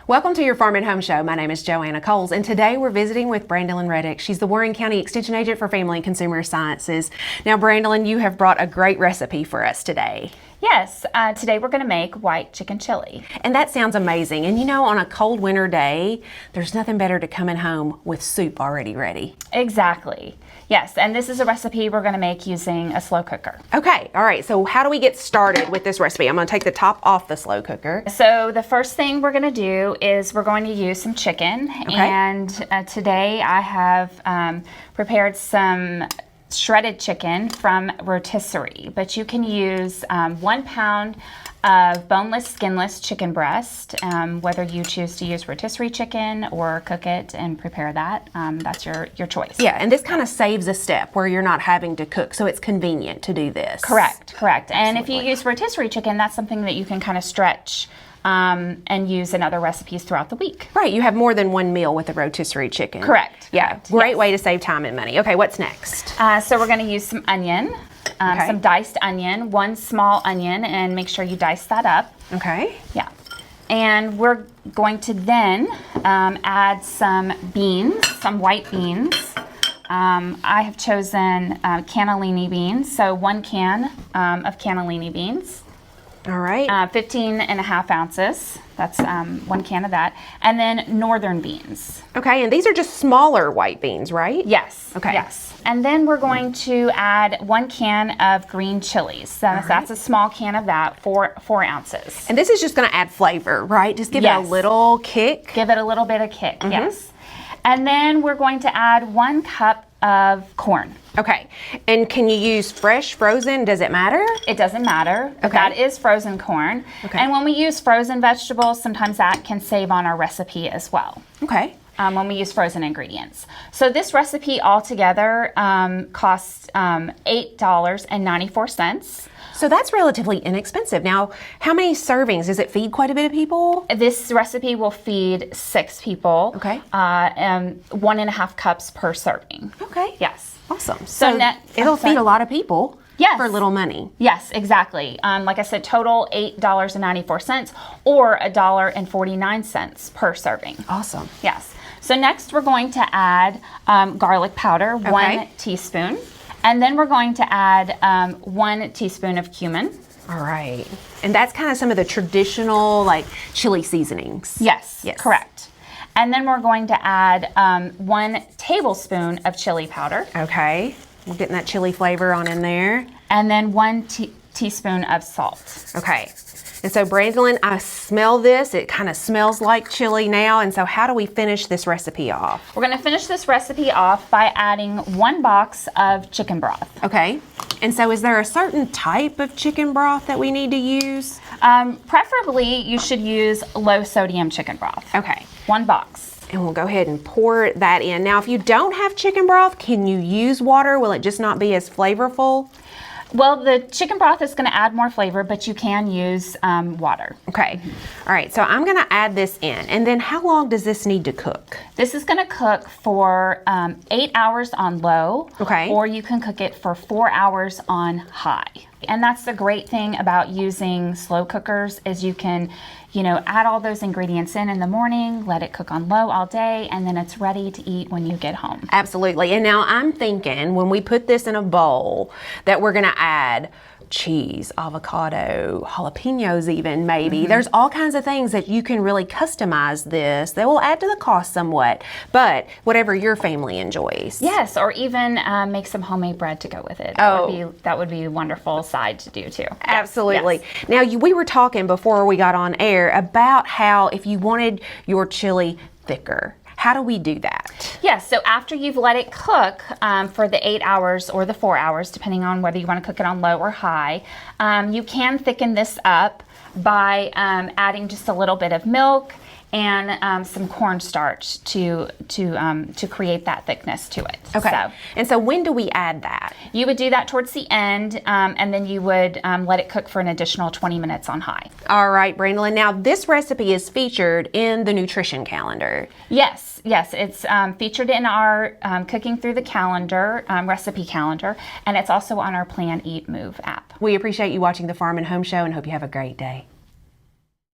Welcome to your Farm and Home Show. My name is Joanna Coles, and today we're visiting with Brandalyn Reddick. She's the Warren County Extension Agent for Family and Consumer Sciences. Now, Brandalyn, you have brought a great recipe for us today. Yes, today we're going to make white chicken chili. And that sounds amazing. And you know, on a cold winter day, there's nothing better to coming home with soup already ready. Exactly. Yes, and this is a recipe we're going to make using a slow cooker. Okay, all right. So how do we get started with this recipe? I'm going to take the top off the slow cooker. So the first thing we're going to do is we're going to use some chicken. Okay. And today I have prepared some shredded chicken from rotisserie, but you can use 1 pound of boneless, skinless chicken breast, whether you choose to use rotisserie chicken or cook it and prepare that. That's your choice. Yeah, and this kind of saves a step where you're not having to cook, so it's convenient to do this. Correct. Absolutely. And if you use rotisserie chicken, that's something that you can kind of stretch and use in other recipes throughout the week. Right, you have more than one meal with a rotisserie chicken. Correct. Yeah, correct. great Yes. way to save time and money. Okay, what's next? So we're going to use some onion, Okay. some diced onion, 1 small onion, and make sure you dice that up. Okay. Yeah. And we're going to then add some beans, some white beans. I have chosen cannellini beans, so 1 can of cannellini beans. All right. 15 and a half ounces. That's 1 can of that. And then northern beans. Okay, and these are just smaller white beans, right? Yes. Okay. Yes. And then we're going to add 1 can of green chilies. So that's a small can of that, 4 ounces. And this is just going to add flavor, right? Just give it a Yes. little kick. Give it a little bit of kick, yes. And then we're going to add 1 cup of corn. Okay, and can you use fresh, frozen? Does it matter? It doesn't matter. But Okay. that is frozen corn. Okay. And when we use frozen vegetables, sometimes that can save on our recipe as well. Okay. When we use frozen ingredients. So this recipe altogether costs $8.94. So that's relatively inexpensive. Now, how many servings? Does it feed quite a bit of people? This recipe will feed 6 people. Okay. And 1.5 cups per serving. Okay. Yes. Awesome. So it'll I'm sorry. feed a lot of people. Yes. For little money. Yes, exactly. Like I said, total $8.94 or $1.49 per serving. Awesome. Yes. So next we're going to add garlic powder, 1 teaspoon. And then we're going to add 1 teaspoon of cumin. All right. And that's kind of some of the traditional like chili seasonings. Yes, Yes. correct. And then we're going to add 1 tablespoon of chili powder. Okay. We're getting that chili flavor on in there. And then 1 teaspoon of salt. Okay. And so, Brandalyn, I smell this. It kind of smells like chili now. And so how do we finish this recipe off? We're going to finish this recipe off by adding 1 box of chicken broth. Okay. And so is there a certain type of chicken broth that we need to use? Preferably, you should use low sodium chicken broth. Okay. 1 box. And we'll go ahead and pour that in. Now, if you don't have chicken broth, can you use water? Will it just not be as flavorful? Well, the chicken broth is going to add more flavor, but you can use water. Okay. All right. So I'm going to add this in. And then how long does this need to cook? This is going to cook for 8 hours on low. Okay. Or you can cook it for 4 hours on high. And that's the great thing about using slow cookers is you can, add all those ingredients in the morning, let it cook on low all day, and then it's ready to eat when you get home. Absolutely. And now I'm thinking when we put this in a bowl that we're going to add cheese, avocado, jalapenos even maybe. There's all kinds of things that you can really customize this that will add to the cost somewhat, but whatever your family enjoys. Yes, or even make some homemade bread to go with it. That would be a wonderful side to do too. Absolutely. Yes. Now, we were talking before we got on air about how if you wanted your chili thicker, how do we do that? Yes, so after you've let it cook for the 8 hours or the 4 hours, depending on whether you want to cook it on low or high, you can thicken this up by adding just a little bit of milk and some cornstarch to create that thickness to it. Okay. And so when do we add that? You would do that towards the end, and then you would let it cook for an additional 20 minutes on high. All right, Brandalyn. Now, this recipe is featured in the nutrition calendar. Yes, it's featured in our Cooking Through the Calendar recipe calendar, and it's also on our Plan, Eat, Move app. We appreciate you watching the Farm and Home Show and hope you have a great day.